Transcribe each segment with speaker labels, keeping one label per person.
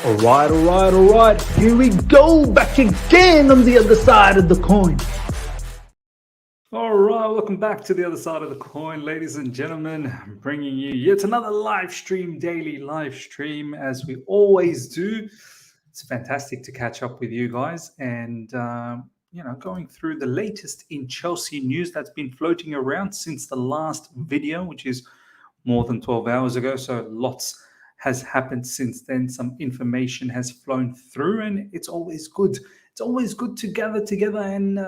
Speaker 1: All right. Here we go, back again on the other side of the coin.
Speaker 2: All right, welcome back to the other side of the coin, ladies and gentlemen. I'm bringing you yet another live stream, daily live stream, as we always do. It's fantastic to catch up with you guys and, going through the latest in Chelsea news that's been floating around since the last video, which is more than 12 hours ago. So lots has happened since then. Some information has flown through, and it's always good. It's always good to gather together and,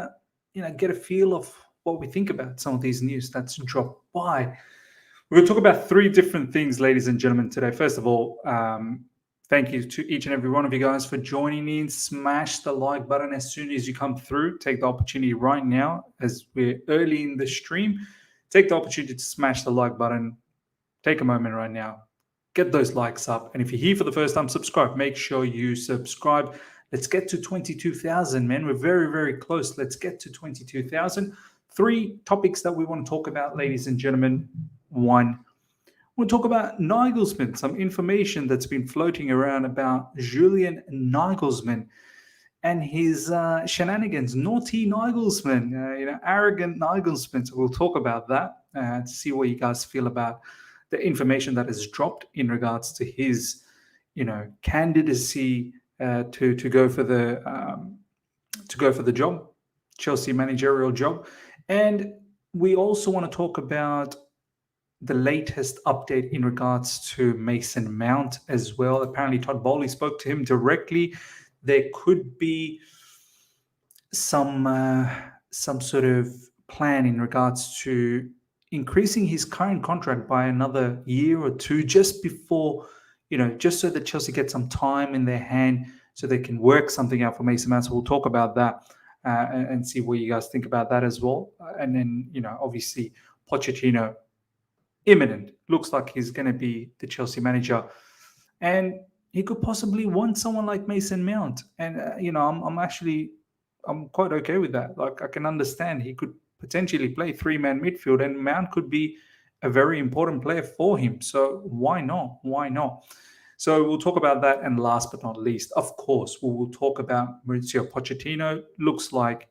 Speaker 2: get a feel of what we think about some of these news that's dropped by. We're going to talk about three different things, ladies and gentlemen, today. First of all, thank you to each and every one of you guys for joining in. Smash the like button as soon as you come through. Take the opportunity right now, as we're early in the stream. Take the opportunity to smash the like button. Take a moment right now. Get those likes up. And if you're here for the first time, subscribe. Make sure you subscribe. Let's get to 22,000, man. We're very, very close. Let's get to 22,000. Three topics that we want to talk about, ladies and gentlemen. One, we'll talk about Nagelsmann, some information that's been floating around about Julian Nagelsmann and his shenanigans. Naughty Nagelsmann, arrogant Nagelsmann. So we'll talk about that to see what you guys feel about the information that has dropped in regards to his, candidacy to go for the job, Chelsea managerial job. And we also want to talk about the latest update in regards to Mason Mount as well. Apparently, Todd Boehly spoke to him directly. There could be some sort of plan in regards to increasing his current contract by another year or two, just before, just so that Chelsea get some time in their hand so they can work something out for Mason Mount. So we'll talk about that and see what you guys think about that as well. And then, obviously, Pochettino, imminent. Looks like he's going to be the Chelsea manager. And he could possibly want someone like Mason Mount. And, I'm quite okay with that. Like, I can understand he could potentially play three-man midfield, and Mount could be a very important player for him. So why not? So we'll talk about that. And last but not least, of course, we will talk about Mauricio Pochettino. Looks like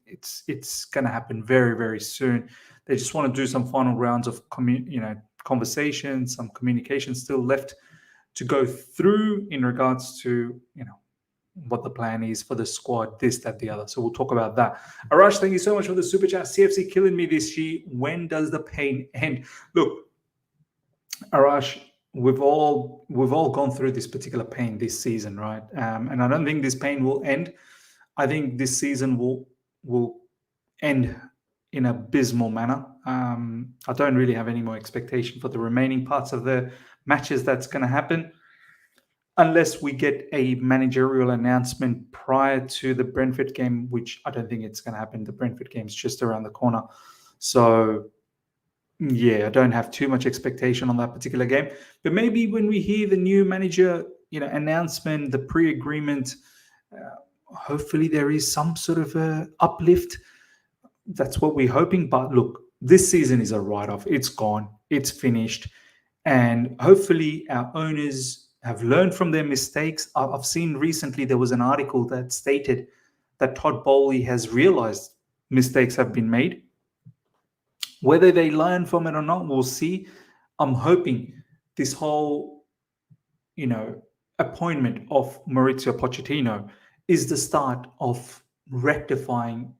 Speaker 2: it's going to happen very, very soon. They just want to do some final rounds of conversation, some communication still left to go through in regards to, what the plan is for the squad, this, that, the other. So we'll talk about that. Arash, thank you so much for the super chat. CFC killing me this year. When does the pain end? Look, Arash, we've all gone through this particular pain this season, right? And I don't think this pain will end. I think this season will end in an abysmal manner. I don't really have any more expectation for the remaining parts of the matches that's going to happen, unless we get a managerial announcement prior to the Brentford game, which I don't think it's going to happen. The Brentford game's just around the corner. So, yeah, I don't have too much expectation on that particular game. But maybe when we hear the new manager, announcement, the pre-agreement, hopefully there is some sort of a uplift. That's what we're hoping. But look, this season is a write-off. It's gone. It's finished. And hopefully our owners have learned from their mistakes. I've seen recently there was an article that stated that Todd Boehly has realized mistakes have been made. Whether they learn from it or not, we'll see. I'm hoping this whole, appointment of Mauricio Pochettino is the start of rectifying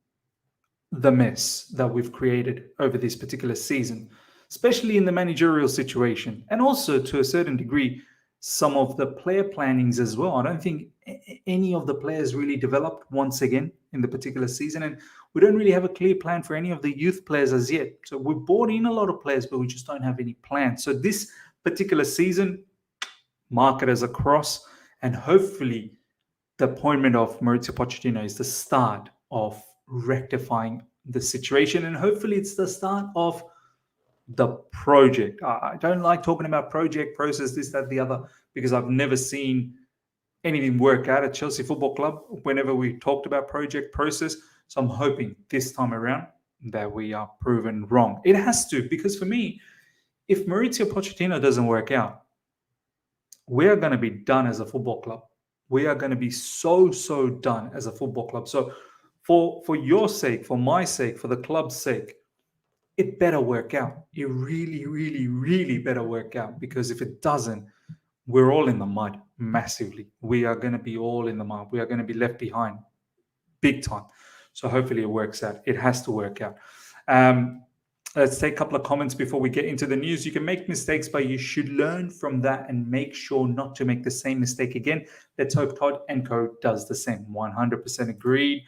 Speaker 2: the mess that we've created over this particular season, especially in the managerial situation, and also to a certain degree, some of the player plannings as well. I don't think any of the players really developed once again in the particular season, and we don't really have a clear plan for any of the youth players as yet. So we brought in a lot of players, but we just don't have any plan. So this particular season, market as a cross, and hopefully the appointment of Mauricio Pochettino is the start of rectifying the situation, and hopefully it's the start of the project. I don't like talking about project, process, this, that, the other, because I've never seen anything work out at Chelsea Football Club whenever we talked about project, process. So I'm hoping this time around that we are proven wrong. It has to, because for me, if Mauricio Pochettino doesn't work out, we're going to be done as a football club. We are going to be so done as a football club. So for your sake, for my sake, for the club's sake, it better work out. It really better work out, because if it doesn't, we're all in the mud massively. We are going to be all in the mud. We are going to be left behind big time. So hopefully it works out. It has to work out. Let's take a couple of comments before we get into the news. You can make mistakes, but you should learn from that and make sure not to make the same mistake again. Let's hope Todd and Co does the same. 100% agreed.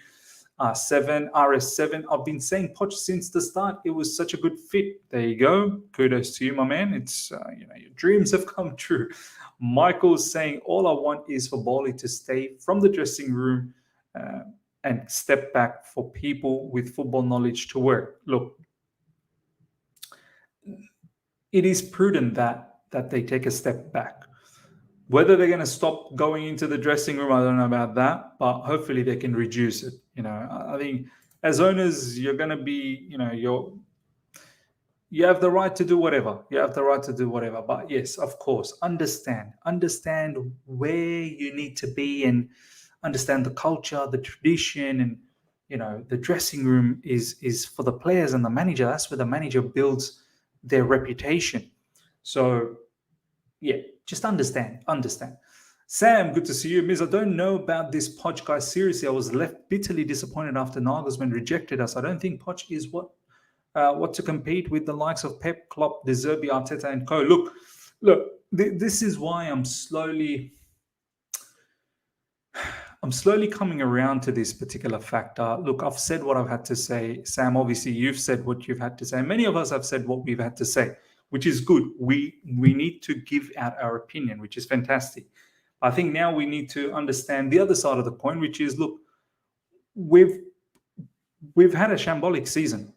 Speaker 2: RS7. I've been saying Poch since the start. It was such a good fit. There you go. Kudos to you, my man. It's your dreams have come true. Michael's saying all I want is for Boehly to stay from the dressing room and step back for people with football knowledge to work. Look, it is prudent that they take a step back. Whether they're going to stop going into the dressing room, I don't know about that, but hopefully they can reduce it. I think as owners, you're going to be, you have the right to do whatever. You have the right to do whatever. But yes, of course, understand where you need to be and understand the culture, the tradition, and the dressing room is for the players and the manager. That's where the manager builds their reputation. So yeah, just understand. Sam, good to see you. Miz, I don't know about this Poch guy. Seriously, I was left bitterly disappointed after Nagelsmann rejected us. I don't think Poch is what to compete with the likes of Pep, Klopp, De Zerbi, Arteta, and co. Look. This is why I'm slowly coming around to this particular factor. Look, I've said what I've had to say. Sam, obviously, you've said what you've had to say. Many of us have said what we've had to say, which is good. We need to give out our opinion, which is fantastic. I think now we need to understand the other side of the coin, which is, look, we've had a shambolic season,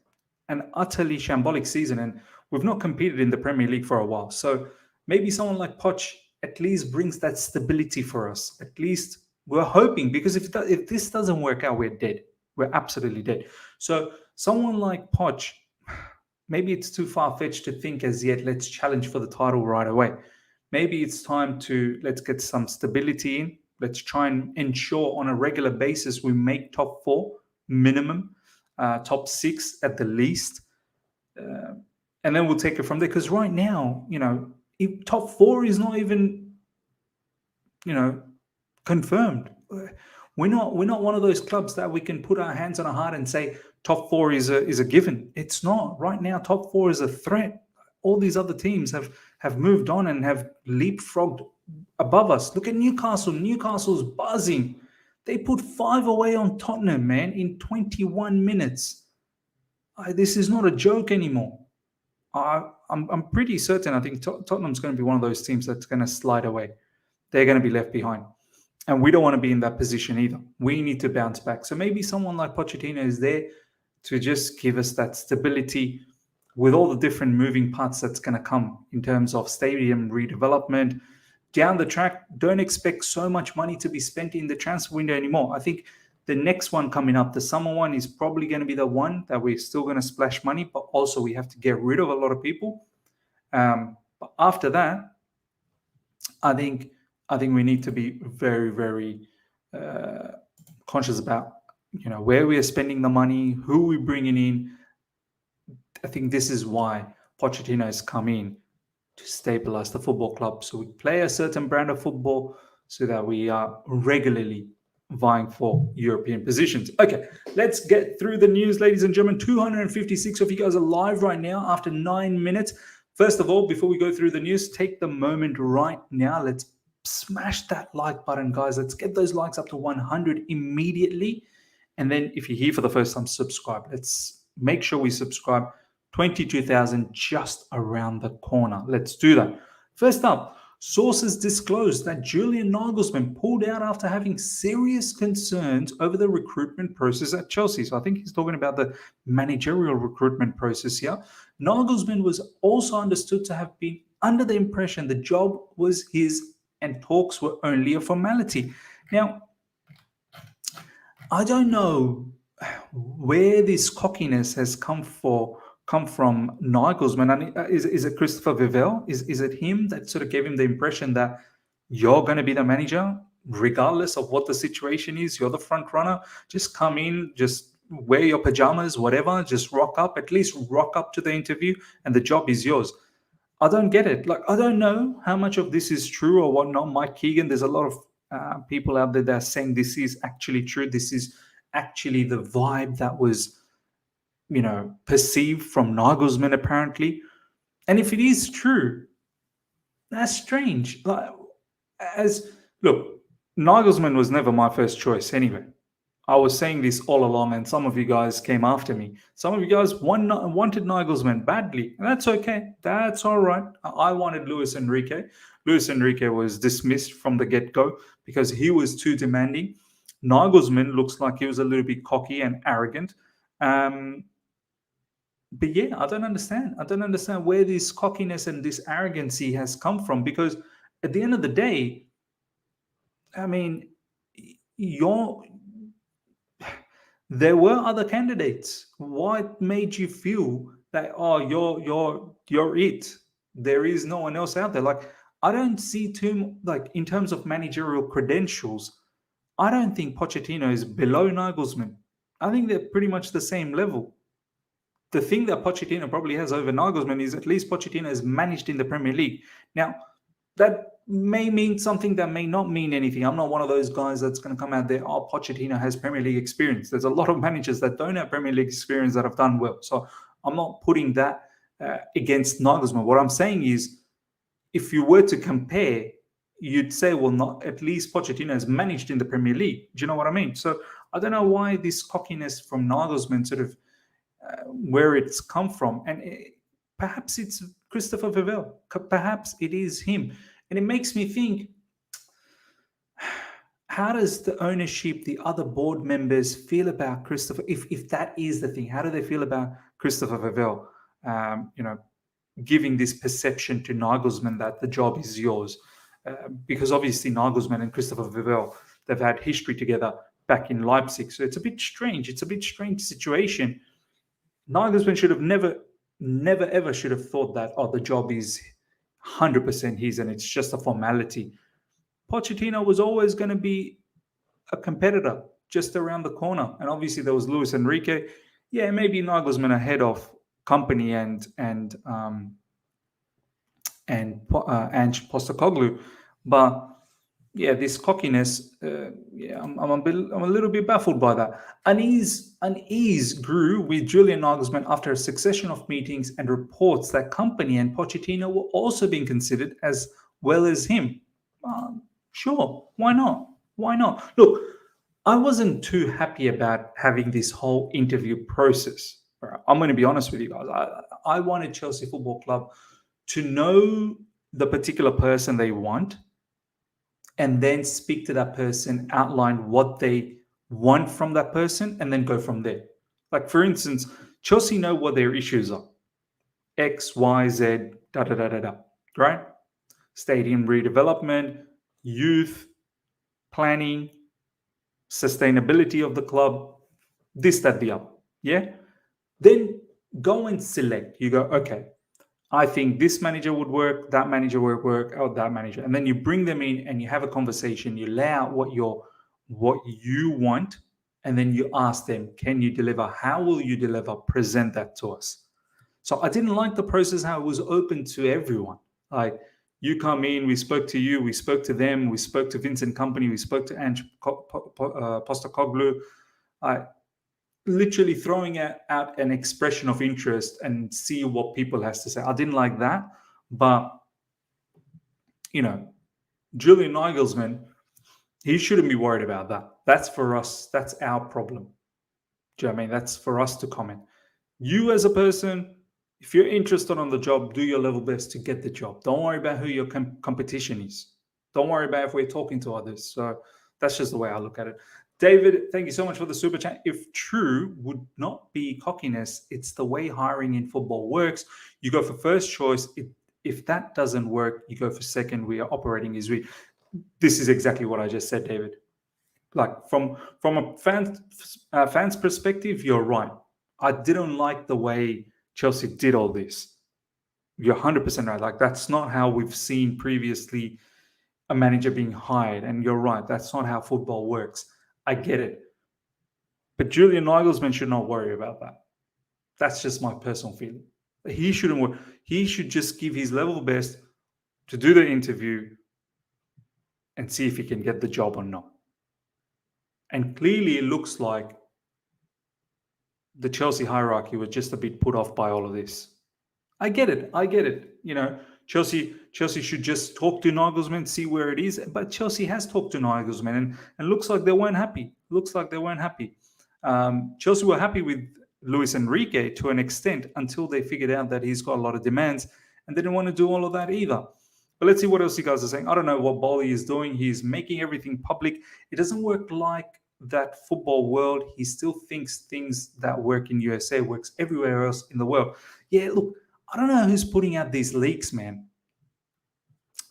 Speaker 2: an utterly shambolic season, and we've not competed in the Premier League for a while. So maybe someone like Poch at least brings that stability for us. At least we're hoping, because if this doesn't work out, we're dead. We're absolutely dead. So someone like Poch, maybe it's too far-fetched to think as yet, let's challenge for the title right away. Maybe it's time to let's get some stability in. Let's try and ensure on a regular basis we make top 4 minimum, top 6 at the least. And then we'll take it from there. Because right now, if top 4 is not even, confirmed. We're not one of those clubs that we can put our hands on our heart and say top 4 is a given. It's not. Right now, top 4 is a threat. All these other teams have moved on and have leapfrogged above us. Look at Newcastle. Newcastle's buzzing. They put 5 away on Tottenham, man, in 21 minutes. This is not a joke anymore. I'm pretty certain. I think Tottenham's going to be one of those teams that's going to slide away. They're going to be left behind. And we don't want to be in that position either. We need to bounce back. So maybe someone like Pochettino is there to just give us that stability with all the different moving parts that's going to come in terms of stadium redevelopment. Down the track, don't expect so much money to be spent in the transfer window anymore. I think the next one coming up, the summer one, is probably going to be the one that we're still going to splash money, but also we have to get rid of a lot of people. But after that, I think we need to be very, very conscious about where we are spending the money, who we're bringing in. I think this is why Pochettino has come in to stabilize the football club. So we play a certain brand of football so that we are regularly vying for European positions. Okay, let's get through the news, ladies and gentlemen. 256 of you guys are live right now after 9 minutes. First of all, before we go through the news, take the moment right now. Let's smash that like button, guys. Let's get those likes up to 100 immediately. And then if you're here for the first time, subscribe. Let's make sure we subscribe. 22,000 just around the corner. Let's do that. First up, sources disclosed that Julian Nagelsmann pulled out after having serious concerns over the recruitment process at Chelsea. So I think he's talking about the managerial recruitment process here. Nagelsmann was also understood to have been under the impression the job was his and talks were only a formality. Now, I don't know where this cockiness has come from Nagelsmann. And is it Christopher Vivell? Is it him that sort of gave him the impression that you're going to be the manager regardless of what the situation is. You're the front runner. Just come in, just wear your pajamas, whatever. Just rock up. At least rock up to the interview, and the job is yours. I don't get it. Like, I don't know how much of this is true or whatnot. Mike Keegan, there's a lot of people out there that are saying this is actually true. This is actually the vibe that was, perceived from Nagelsmann, apparently. And if it is true, that's strange. Like, look, Nagelsmann was never my first choice anyway. I was saying this all along, and some of you guys came after me. Some of you guys wanted Nagelsmann badly, and that's okay. That's all right. I wanted Luis Enrique. Luis Enrique was dismissed from the get-go because he was too demanding. Nagelsmann looks like he was a little bit cocky and arrogant. But yeah, I don't understand. I don't understand where this cockiness and this arrogancy has come from, because at the end of the day, I mean, there were other candidates. What made you feel that, you're it? There is no one else out there. Like, I don't see like, in terms of managerial credentials, I don't think Pochettino is below Nagelsmann. I think they're pretty much the same level. The thing that Pochettino probably has over Nagelsmann is at least Pochettino has managed in the Premier League. Now, that may mean something, that may not mean anything. I'm not one of those guys that's going to come out there, Pochettino has Premier League experience. There's a lot of managers that don't have Premier League experience that have done well. So I'm not putting that against Nagelsmann. What I'm saying is, if you were to compare, you'd say, well, not at least Pochettino has managed in the Premier League. Do you know what I mean? So I don't know why this cockiness from Nagelsmann, sort of where it's come from. And perhaps it's Christopher Vivell. Perhaps it is him. And it makes me think, how does the ownership, the other board members feel about Christopher? If that is the thing, how do they feel about Christopher Vivell? Giving this perception to Nagelsmann that the job is yours. Because obviously Nagelsmann and Christopher Vivell, they've had history together back in Leipzig. So it's a bit strange. It's a bit strange situation. Nagelsmann should have never ever should have thought that, the job is 100% his and it's just a formality. Pochettino was always going to be a competitor just around the corner. And obviously there was Luis Enrique. Yeah, maybe Nagelsmann ahead of company and Ange Postecoglou. But yeah, this cockiness, I'm a little bit baffled by that. Unease grew with Julian Nagelsmann after a succession of meetings and reports that company and Pochettino were also being considered as well as him. Sure, why not? Why not? Look, I wasn't too happy about having this whole interview process. I'm going to be honest with you guys. I wanted Chelsea Football Club to know the particular person they want, and then speak to that person, outline what they want from that person, and then go from there. Like, for instance, Chelsea know what their issues are. X, Y, Z, right? Stadium redevelopment, youth, planning, sustainability of the club, this, that, the other. Yeah? Then go and select. You go, okay, I think this manager would work, that manager would work, or that manager. And then you bring them in and you have a conversation. You lay out what you want, and then you ask them, can you deliver? How will you deliver? Present that to us. So I didn't like the process, how it was open to everyone. Like, you come in, we spoke to you, we spoke to them, we spoke to Vincent Kompany, we spoke to Ange Postecoglou. Literally throwing out an expression of interest and see what people has to say. I didn't like that. But, Julian Nagelsmann, he shouldn't be worried about that. That's for us. That's our problem. Do you know what I mean? That's for us to comment. You as a person, if you're interested on the job, do your level best to get the job. Don't worry about who your competition is. Don't worry about if we're talking to others. So that's just the way I look at it. David, thank you so much for the super chat. If true would not be cockiness, it's the way hiring in football works. You go for first choice. If that doesn't work, you go for second. We are operating as we. This is exactly what I just said, David. Like, from a fan's perspective, you're right. I didn't like the way Chelsea did all this. You're 100% right. Like, that's not how we've seen previously a manager being hired. And you're right, that's not how football works. I get it. But Julian Nagelsmann should not worry about that. That's just my personal feeling. He shouldn't worry. He should just give his level best to do the interview and see if he can get the job or not. And clearly it looks like the Chelsea hierarchy was just a bit put off by all of this. I get it. Chelsea should just talk to Nagelsmann, see where it is. But Chelsea has talked to Nagelsmann, and looks like they weren't happy. Chelsea were happy with Luis Enrique to an extent until they figured out that he's got a lot of demands, and they didn't want to do all of that either. But let's see what else you guys are saying. I don't know what Boehly is doing. He's making everything public. It doesn't work like that football world. He still thinks things that work in USA works everywhere else in the world. Yeah, look, I don't know who's putting out these leaks, man.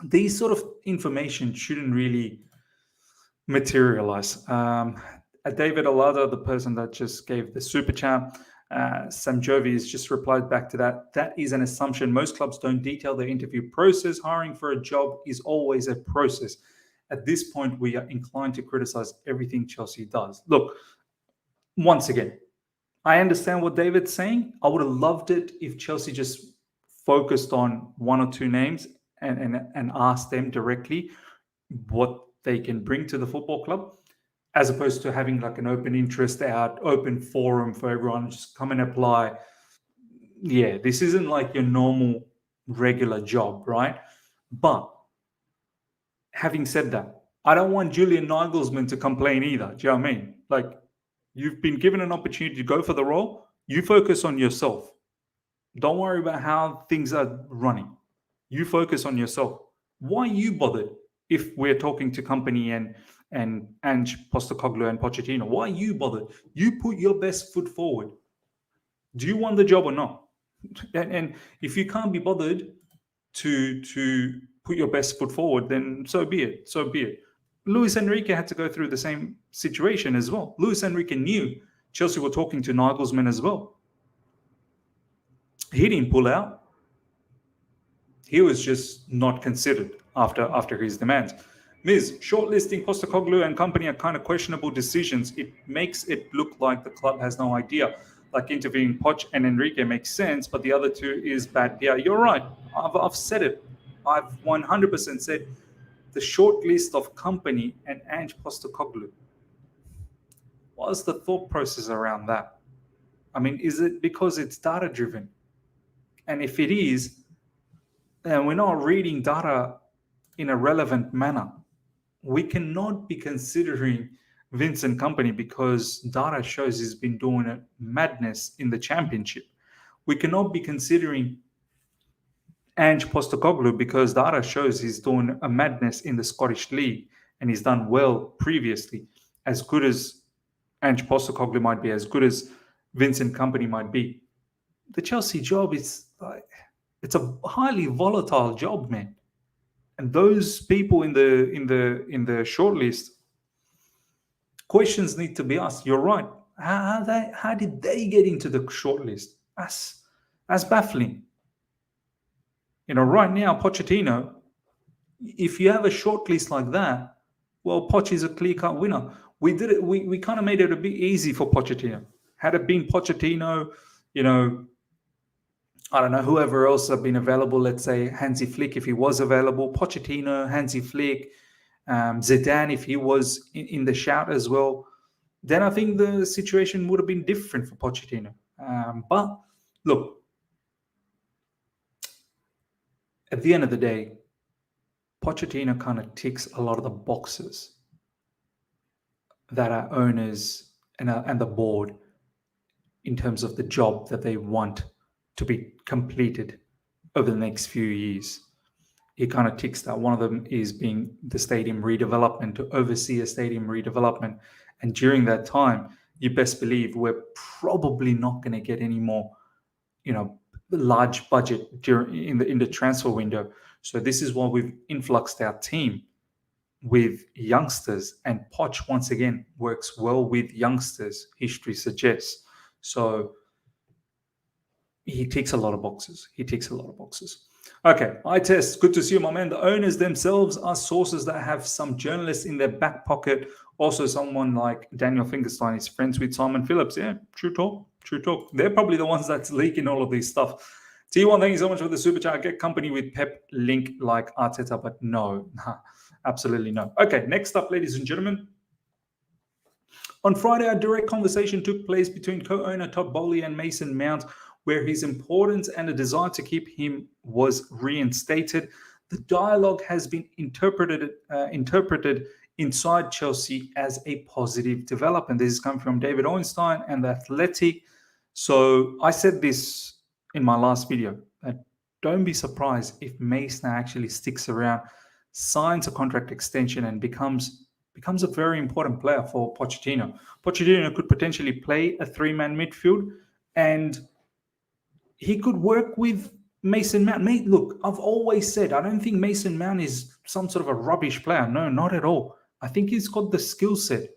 Speaker 2: These sort of information shouldn't really materialize. David Alada, the person that just gave the super chat, Sam Jovi has just replied back to that. That is an assumption. Most clubs don't detail their interview process. Hiring for a job is always a process. At this point, we are inclined to criticize everything Chelsea does. Look, once again, I understand what David's saying. I would have loved it if Chelsea just focused on one or two names and asked them directly what they can bring to the football club, as opposed to having like an open interest out, open forum for everyone, just come and apply. Yeah, this isn't like your normal regular job, right? But having said that, I don't want Julian Nagelsmann to complain either. Do you know what I mean? Like, you've been given an opportunity to go for the role. You focus on yourself. Don't worry about how things are running. You focus on yourself. Why are you bothered if we're talking to company and Ange Postecoglou and Pochettino? Why are you bothered? You put your best foot forward. Do you want the job or not? And if you can't be bothered to put your best foot forward, then so be it. So be it. Luis Enrique had to go through the same situation as well. Luis Enrique knew Chelsea were talking to Nagelsmann as well. He didn't pull out. He was just not considered after his demands. Ms. Shortlisting Postecoglou and company are kind of questionable decisions. It makes it look like the club has no idea. Like interviewing Poch and Enrique makes sense, but the other two is bad PR. You're right. I've said it. I've 100% said the short list of company and Ange Postecoglou. What's the thought process around that? I mean, is it because it's data driven? And if it is, and we're not reading data in a relevant manner, we cannot be considering Vincent Kompany because data shows he's been doing a madness in the championship. We cannot be considering Ange Postecoglou because data shows he's doing a madness in the Scottish League and he's done well previously. As good as Ange Postecoglou might be, as good as Vincent Kompany might be, the Chelsea job is it's a highly volatile job, man. And those people in the shortlist, questions need to be asked. You're right. How did they get into the shortlist? That's baffling. Right now, Pochettino, if you have a shortlist like that, well, Poch is a clear-cut winner. We did it. We kind of made it a bit easy for Pochettino. Had it been Pochettino, I don't know, whoever else have been available, let's say Hansi Flick, if he was available, Pochettino, Hansi Flick, Zidane, if he was in the shout as well, then I think the situation would have been different for Pochettino. But look, at the end of the day, Pochettino kind of ticks a lot of the boxes that our owners and the board, in terms of the job that they want to be completed over the next few years. He kind of ticks that. One of them is being the stadium redevelopment, to oversee a stadium redevelopment. And during that time, you best believe we're probably not going to get any more, large budget in the transfer window. So this is why we've influxed our team with youngsters, and Poch once again works well with youngsters, history suggests. So he ticks a lot of boxes. Okay, I test. Good to see you, my man. The owners themselves are sources that have some journalists in their back pocket. Also, someone like Daniel Fingerstein is friends with Simon Phillips. Yeah, true talk. True talk. They're probably the ones that's leaking all of this stuff. T1, thank you so much for the super chat. Get company with Pep link like Arteta, but no, absolutely no. Okay, next up, ladies and gentlemen. On Friday, a direct conversation took place between co-owner Todd Boehly and Mason Mount, where his importance and a desire to keep him was reinstated. The dialogue has been interpreted inside Chelsea as a positive development. This is coming from David Ornstein and The Athletic. So I said this in my last video, that don't be surprised if Mason actually sticks around, signs a contract extension, and becomes a very important player for Pochettino. Pochettino could potentially play a three-man midfield, and he could work with Mason Mount. Look, I've always said I don't think Mason Mount is some sort of a rubbish player. No, not at all. I think he's got the skill set.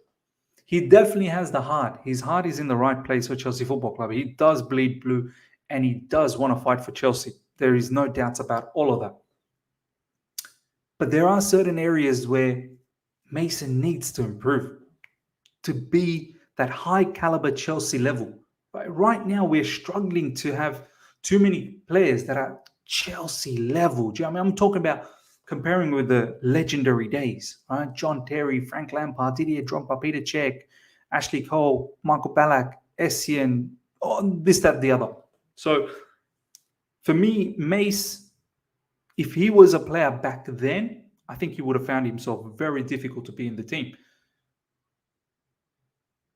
Speaker 2: He definitely has the heart. His heart is in the right place for Chelsea Football Club. He does bleed blue, and he does want to fight for Chelsea. There is no doubts about all of that. But there are certain areas where Mason needs to improve to be that high caliber Chelsea level. Right now, we're struggling to have too many players that are Chelsea level. Do you know what I mean? I'm talking about comparing with the legendary days, right? John Terry, Frank Lampard, Didier Drogba, Peter Cech, Ashley Cole, Michael Ballack, Essien, this, that, the other. So for me, Mace, if he was a player back then, I think he would have found himself very difficult to be in the team.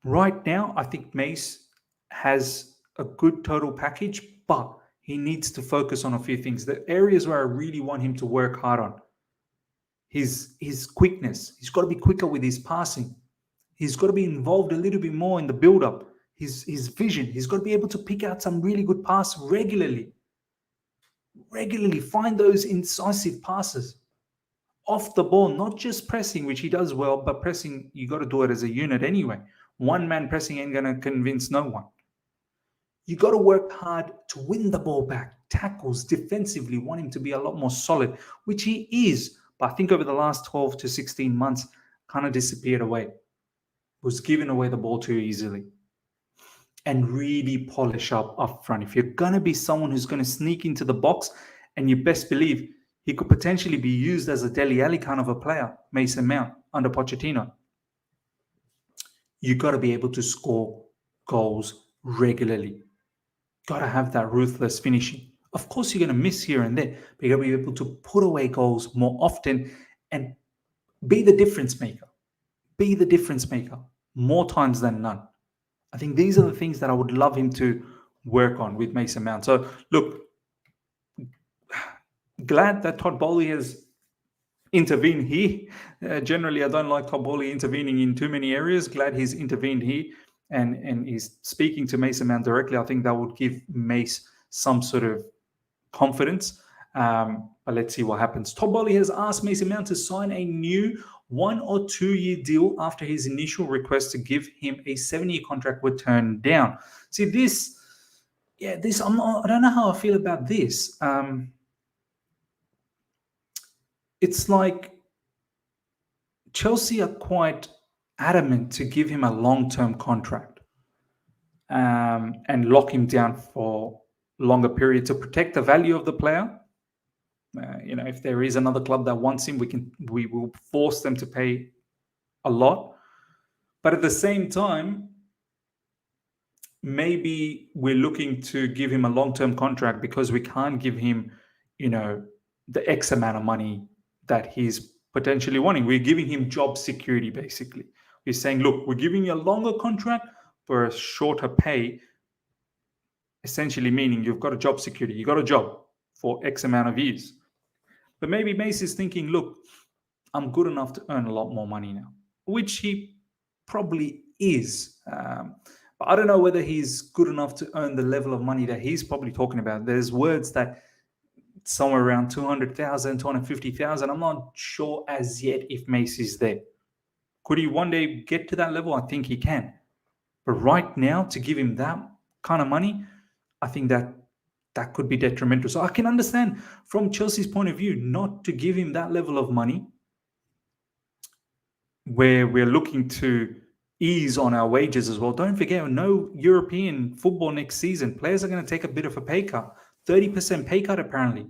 Speaker 2: Right now, I think Mace has a good total package, but he needs to focus on a few things. The areas where I really want him to work hard on, his quickness. He's got to be quicker with his passing. He's got to be involved a little bit more in the build-up. His vision. He's got to be able to pick out some really good passes regularly. Regularly find those incisive passes off the ball, not just pressing, which he does well, but pressing, you got to do it as a unit anyway. One man pressing ain't going to convince no one. You got to work hard to win the ball back. Tackles defensively, want him to be a lot more solid, which he is. But I think over the last 12 to 16 months, kind of disappeared away. Was giving away the ball too easily. And really polish up front. If you're going to be someone who's going to sneak into the box, and you best believe he could potentially be used as a Dele Alli kind of a player, Mason Mount, under Pochettino, you got to be able to score goals regularly. Got to have that ruthless finishing. Of course, you're going to miss here and there, but you got to be able to put away goals more often and be the difference maker. Be the difference maker more times than none. I think these are the things that I would love him to work on with Mason Mount. So, look, glad that Todd Boehly has intervened here. Generally, I don't like Todd Boehly intervening in too many areas. Glad he's intervened here and he's speaking to Mason Mount directly. I think that would give Mace some sort of confidence. But let's see what happens. Todd Boehly has asked Mason Mount to sign a new 1 or 2 year deal after his initial request to give him a 7-year contract were turned down. See, I don't know how I feel about this. It's like Chelsea are quite adamant to give him a long-term contract and lock him down for longer period to protect the value of the player. If there is another club that wants him, we will force them to pay a lot. But at the same time, maybe we're looking to give him a long-term contract because we can't give him, the X amount of money that he's potentially wanting. We're giving him job security, basically. We're saying, look, we're giving you a longer contract for a shorter pay, essentially meaning you've got a job security. You got a job for X amount of years. But maybe Mace is thinking, look, I'm good enough to earn a lot more money now, which he probably is. But I don't know whether he's good enough to earn the level of money that he's probably talking about. There's words that somewhere around 200,000, 250,000. I'm not sure as yet if Mace is there. Could he one day get to that level? I think he can. But right now, to give him that kind of money, I think that that could be detrimental. So I can understand from Chelsea's point of view not to give him that level of money where we're looking to ease on our wages as well. Don't forget, no European football next season. Players are going to take a bit of a pay cut. 30% pay cut, apparently.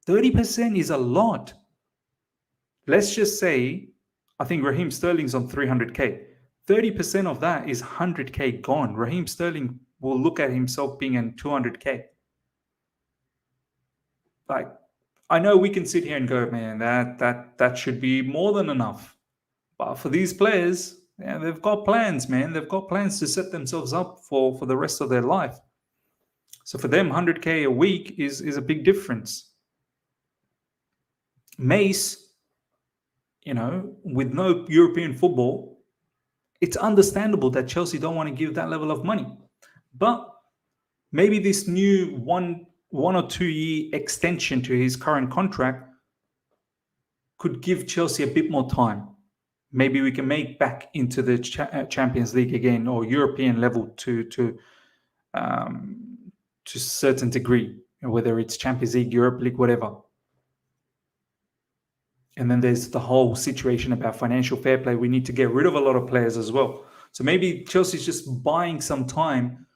Speaker 2: 30% is a lot. Let's just say, I think Raheem Sterling's on 300K. 30% of that is 100K gone. Raheem Sterling will look at himself being in 200K. Like, I know we can sit here and go, man, that should be more than enough. But for these players, yeah, they've got plans, man. They've got plans to set themselves up for the rest of their life. So for them, 100K a week is a big difference. Mace, with no European football, it's understandable that Chelsea don't want to give that level of money. But maybe this new one or 2 year extension to his current contract could give Chelsea a bit more time. Maybe we can make back into the Champions League again, or European level to a certain degree, whether it's Champions League, Europa League, whatever. And then there's the whole situation about financial fair play. We need to get rid of a lot of players as well. So maybe Chelsea's just buying some time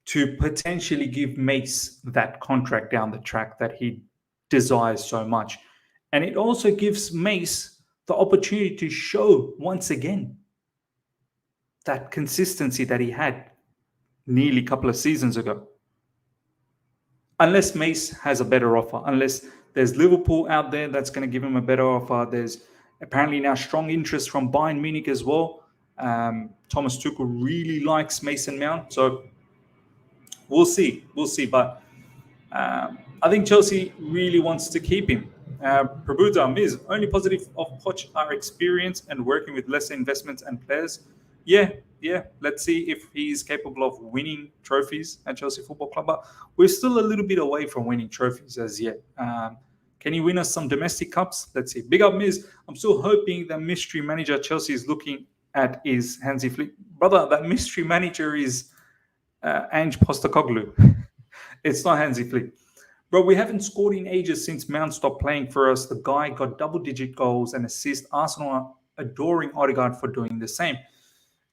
Speaker 2: to potentially give Mace that contract down the track that he desires so much. And it also gives Mace the opportunity to show once again that consistency that he had nearly a couple of seasons ago. Unless Mace has a better offer, unless there's Liverpool out there that's going to give him a better offer. There's apparently now strong interest from Bayern Munich as well. Thomas Tuchel really likes Mason Mount. So we'll see. But I think Chelsea really wants to keep him. Prabuddha Miz, only positive of Poch are experience and working with lesser investments and players. Yeah. Let's see if he's capable of winning trophies at Chelsea Football Club. But we're still a little bit away from winning trophies as yet. Can he win us some domestic cups? Let's see. Big up, Miz. I'm still hoping the mystery manager Chelsea is looking at is Hansi Flick. Brother, that mystery manager is Ange Postecoglou. It's not Hansi Flick. Bro, we haven't scored in ages since Mount stopped playing for us. The guy got double-digit goals and assists. Arsenal are adoring Odegaard for doing the same.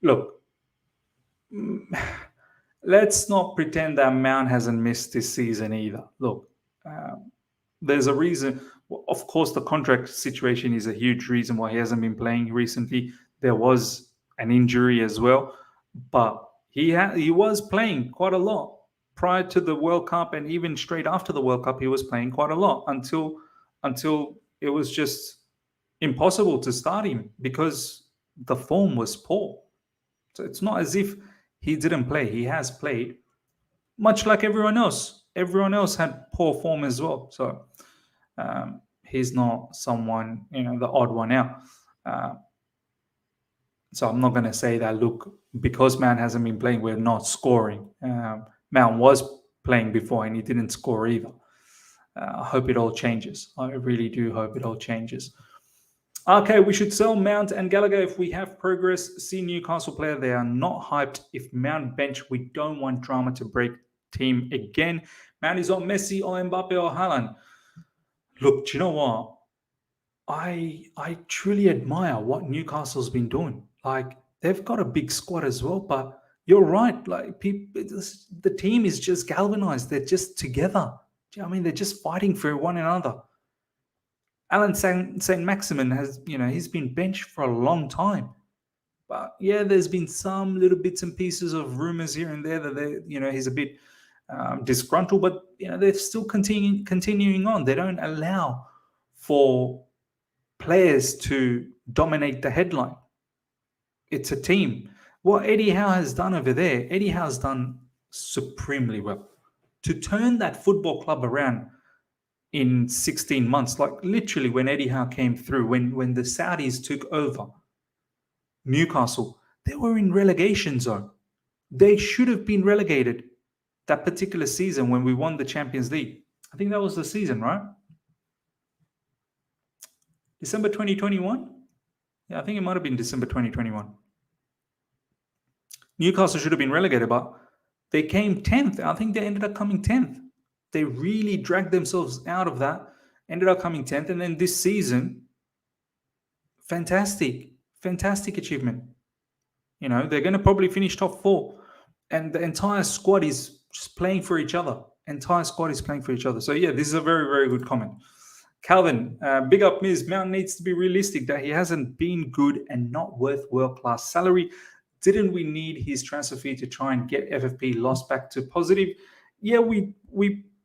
Speaker 2: Look, let's not pretend that Mount hasn't missed this season either. Look, there's a reason. Of course, the contract situation is a huge reason why he hasn't been playing recently. There was an injury as well, but he was playing quite a lot prior to the World Cup, and even straight after the World Cup, he was playing quite a lot until it was just impossible to start him because the form was poor. So it's not as if he didn't play. He has played, much like everyone else. Everyone else had poor form as well. So he's not someone, the odd one out. So I'm not going to say that, look, because Mount hasn't been playing, we're not scoring. Mount was playing before and he didn't score either. I hope it all changes. I really do hope it all changes. Okay, we should sell Mount and Gallagher if we have progress. See Newcastle player, they are not hyped. If Mount bench, we don't want drama to break team again. Mount is on Messi or Mbappe or Haaland. Look, do you know what? I truly admire what Newcastle's been doing. Like, they've got a big squad as well, but you're right. Like, the team is just galvanized. They're just together. Do you know what I mean? They're just fighting for one another. Alan St. Maximin has, he's been benched for a long time. But yeah, there's been some little bits and pieces of rumors here and there that he's a bit disgruntled, but they're still continuing on. They don't allow for players to dominate the headline. It's a team. What Eddie Howe has done over there, Eddie Howe has done supremely well. To turn that football club around in 16 months, like literally when Eddie Howe came through, when the Saudis took over Newcastle, they were in relegation zone. They should have been relegated that particular season when we won the Champions League. I think that was the season, right? December 2021? Yeah, I think it might have been December 2021. Newcastle should have been relegated, but They came 10th. I think they ended up coming 10th. They really dragged themselves out of that, ended up coming 10th. And then this season, fantastic achievement. They're going to probably finish top 4. And the entire squad is just playing for each other. So, yeah, this is a very, very good comment. Calvin, big up Miz. Mount needs to be realistic that he hasn't been good and not worth world-class salary. Didn't we need his transfer fee to try and get FFP loss back to positive? Yeah, we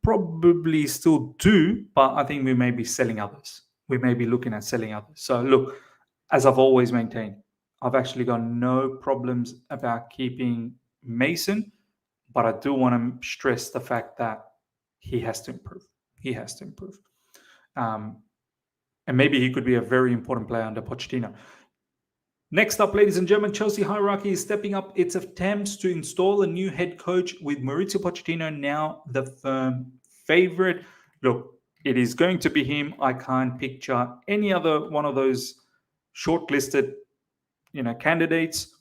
Speaker 2: probably still do, but I think we may be selling others. We may be looking at selling others. So look, as I've always maintained, I've actually got no problems about keeping Mason, but I do want to stress the fact that he has to improve. And maybe he could be a very important player under Pochettino. Next up, ladies and gentlemen, Chelsea hierarchy is stepping up its attempts to install a new head coach with Mauricio Pochettino now the firm favorite. Look, it is going to be him. I can't picture any other one of those shortlisted, candidates.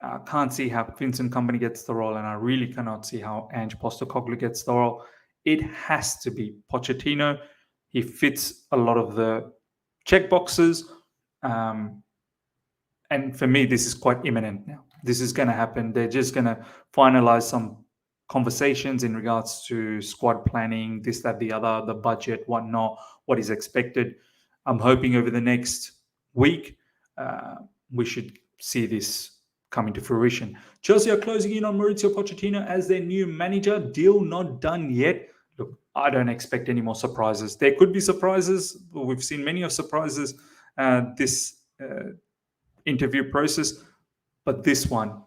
Speaker 2: I can't see how Vincent Kompany gets the role, and I really cannot see how Ange Postecoglou gets the role. It has to be Pochettino. He fits a lot of the check boxes. And for me, this is quite imminent now. This is going to happen. They're just going to finalize some conversations in regards to squad planning, this, that, the other, the budget, whatnot, what is expected. I'm hoping over the next week, we should see this coming to fruition. Chelsea are closing in on Mauricio Pochettino as their new manager. Deal not done yet. Look, I don't expect any more surprises. There could be surprises. We've seen many of surprises this interview process, but this one,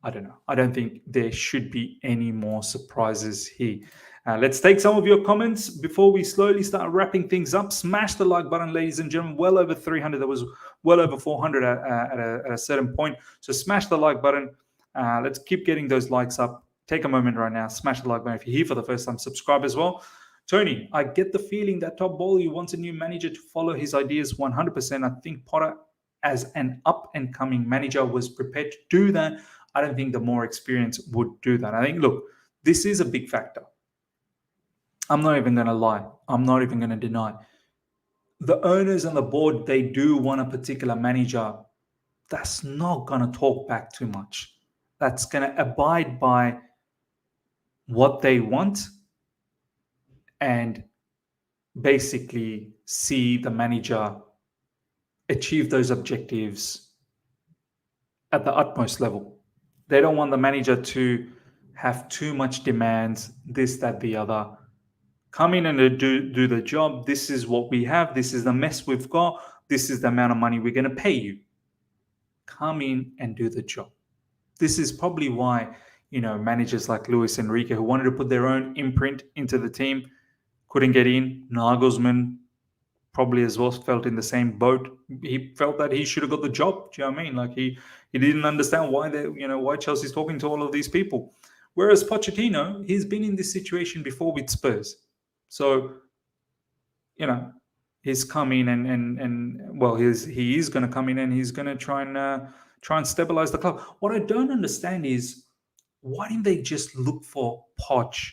Speaker 2: I don't know. I don't think there should be any more surprises here. Let's take some of your comments before we slowly start wrapping things up. Smash the like button, ladies and gentlemen. Well over 300. There was well over 400 at a certain point. So smash the like button. Let's keep getting those likes up. Take a moment right now. Smash the like button. If you're here for the first time, subscribe as well. Tony, I get the feeling that Todd Boehly wants a new manager to follow his ideas 100%. I think Potter, as an up-and-coming manager, was prepared to do that. I don't think the more experienced would do that. I think, look, this is a big factor. I'm not even going to lie. I'm not even going to deny. The owners and the board, they do want a particular manager that's not going to talk back too much. That's going to abide by what they want and basically see the manager achieve those objectives at the utmost level. They don't want the manager to have too much demands, this, that, the other. Come in and do the job. This is what we have. This is the mess we've got. This is the amount of money we're going to pay you. Come in and do the job. This is probably why, managers like Luis Enrique, who wanted to put their own imprint into the team, couldn't get in. Nagelsmann probably as well felt in the same boat. He felt that he should have got the job. Do you know what I mean? Like he didn't understand why why Chelsea's talking to all of these people. Whereas Pochettino, he's been in this situation before with Spurs. So, he's come in he is going to come in and he's going to try and stabilize the club. What I don't understand is, why didn't they just look for Poch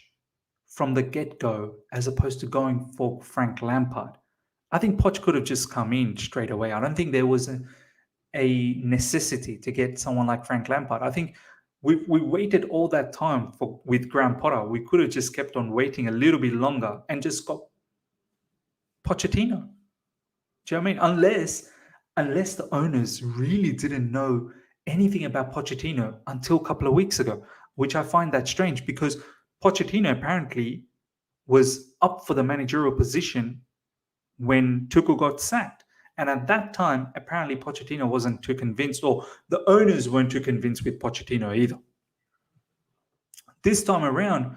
Speaker 2: from the get-go as opposed to going for Frank Lampard? I think Poch could have just come in straight away. I don't think there was a necessity to get someone like Frank Lampard. I think we waited all that time with Graham Potter. We could have just kept on waiting a little bit longer and just got Pochettino. Do you know what I mean? Unless the owners really didn't know anything about Pochettino until a couple of weeks ago, which I find that strange, because Pochettino apparently was up for the managerial position when Tuchel got sacked. And at that time, apparently Pochettino wasn't too convinced, or the owners weren't too convinced with Pochettino either. This time around,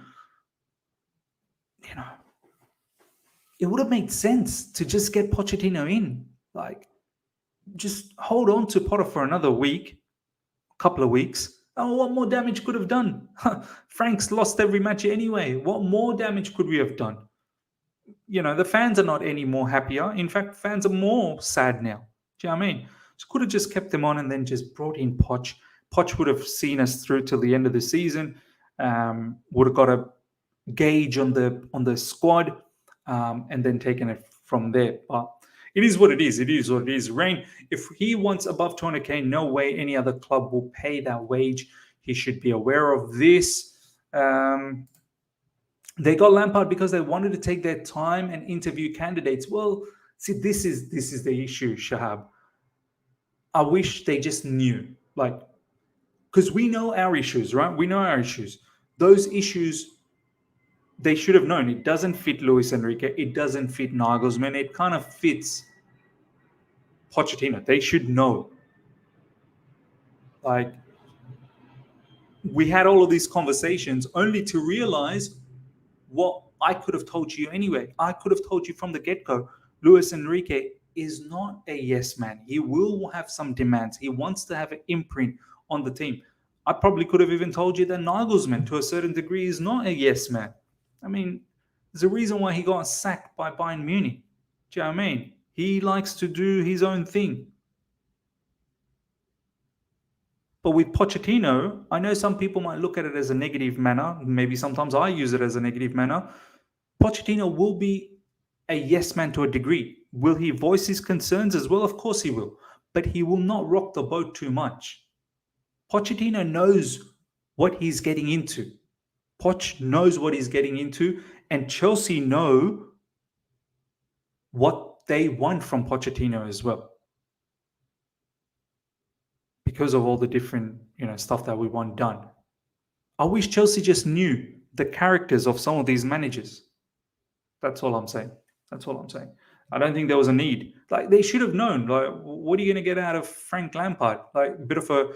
Speaker 2: it would have made sense to just get Pochettino in. Like, just hold on to Potter for another week, couple of weeks. Oh, what more damage could have done? Frank's lost every match anyway. What more damage could we have done? The fans are not any more happier. In fact, fans are more sad now. Do you know what I mean? So could have just kept them on and then just brought in Poch. Poch would have seen us through till the end of the season. would have got a gauge on the squad, and then taken it from there. But it is what it is. It is what it is. Rain, if he wants above 200k, no way any other club will pay that wage. He should be aware of this. They got Lampard because they wanted to take their time and interview candidates. Well, see, this is the issue, Shahab. I wish they just knew, like, because we know our issues, right? We know our issues. Those issues, they should have known. It doesn't fit Luis Enrique. It doesn't fit Nagelsmann. It kind of fits Pochettino. They should know. Like, we had all of these conversations only to realize what I could have told you anyway. I could have told you from the get-go, Luis Enrique is not a yes man. He will have some demands. He wants to have an imprint on the team. I probably could have even told you that Nagelsmann, to a certain degree, is not a yes man. I mean, there's a reason why he got sacked by Bayern Munich. Do you know what I mean? He likes to do his own thing. But with Pochettino, I know some people might look at it as a negative manner. Maybe sometimes I use it as a negative manner. Pochettino will be a yes man to a degree. Will he voice his concerns as well? Of course he will. But he will not rock the boat too much. Pochettino knows what he's getting into. Poch knows what he's getting into, and Chelsea know what they want from Pochettino as well, because of all the different stuff that we want done. I wish Chelsea just knew the characters of some of these managers. That's all I'm saying. That's all I'm saying. I don't think there was a need. Like, they should have known. Like, what are you going to get out of Frank Lampard? Like, a bit of a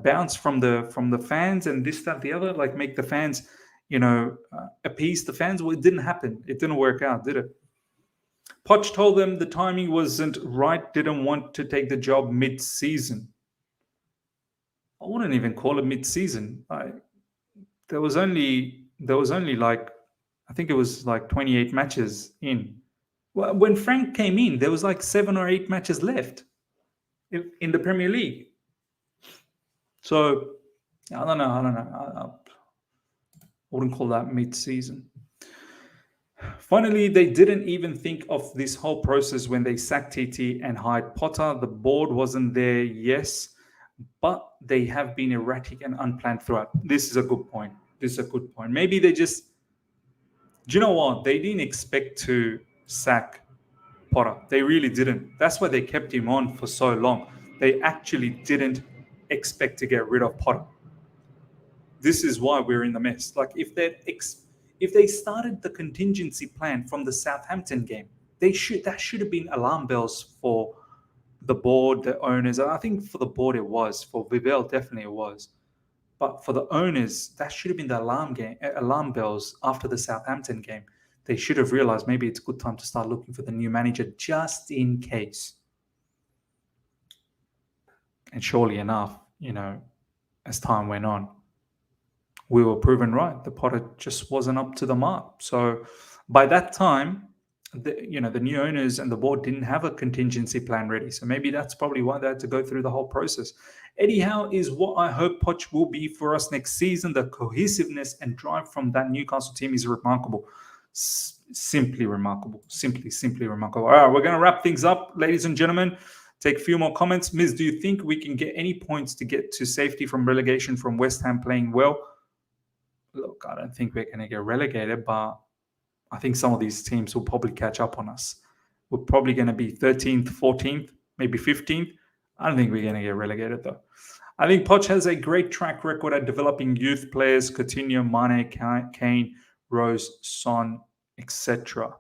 Speaker 2: bounce from the fans and this, that, the other. Like, make the fans, appease the fans. Well, it didn't happen. It didn't work out, did it? Poch told them the timing wasn't right. Didn't want to take the job mid-season. I wouldn't even call it mid-season. There was only like, I think it was like 28 matches in. Well, when Frank came in, there was like 7 or 8 matches left in the Premier League. So I don't know. I wouldn't call that mid-season. Finally, they didn't even think of this whole process when they sacked TT and hired Potter. The board wasn't there, yes, but they have been erratic and unplanned throughout. This is a good point. Maybe they just, do you know what? They didn't expect to sack Potter. They really didn't. That's why they kept him on for so long. They actually didn't expect to get rid of Potter. This is why we're in the mess. Like, if they started the contingency plan from the Southampton game, that should have been alarm bells for the board, the owners. I think for the board it was. For Vivell, definitely it was. But for the owners, that should have been the alarm bells after the Southampton game. They should have realized maybe it's a good time to start looking for the new manager just in case. And surely enough, as time went on, we were proven right. The Potter just wasn't up to the mark. So by that time, the new owners and the board didn't have a contingency plan ready. So maybe that's probably why they had to go through the whole process. Eddie Howe is what I hope Poch will be for us next season. The cohesiveness and drive from that Newcastle team is remarkable. Simply remarkable. Simply remarkable. All right, we're going to wrap things up, ladies and gentlemen. Take a few more comments. Miz, do you think we can get any points to get to safety from relegation from West Ham playing well? Look, I don't think we're going to get relegated, but I think some of these teams will probably catch up on us. We're probably going to be 13th, 14th, maybe 15th. I don't think we're going to get relegated, though. I think Poch has a great track record at developing youth players: Coutinho, Mane, Kane, Rose, Son, etc.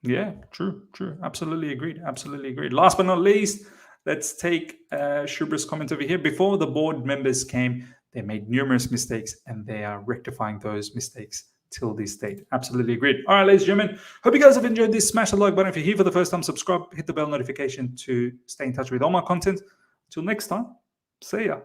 Speaker 2: Yeah, true. Absolutely agreed. Last but not least, let's take Shubra's comment over here. Before the board members came, they made numerous mistakes, and they are rectifying those mistakes till this date. Absolutely agreed. All right, ladies and gentlemen, hope you guys have enjoyed this. Smash the like button if you're here for the first time. Subscribe, hit the bell notification to stay in touch with all my content. Till next time, see ya.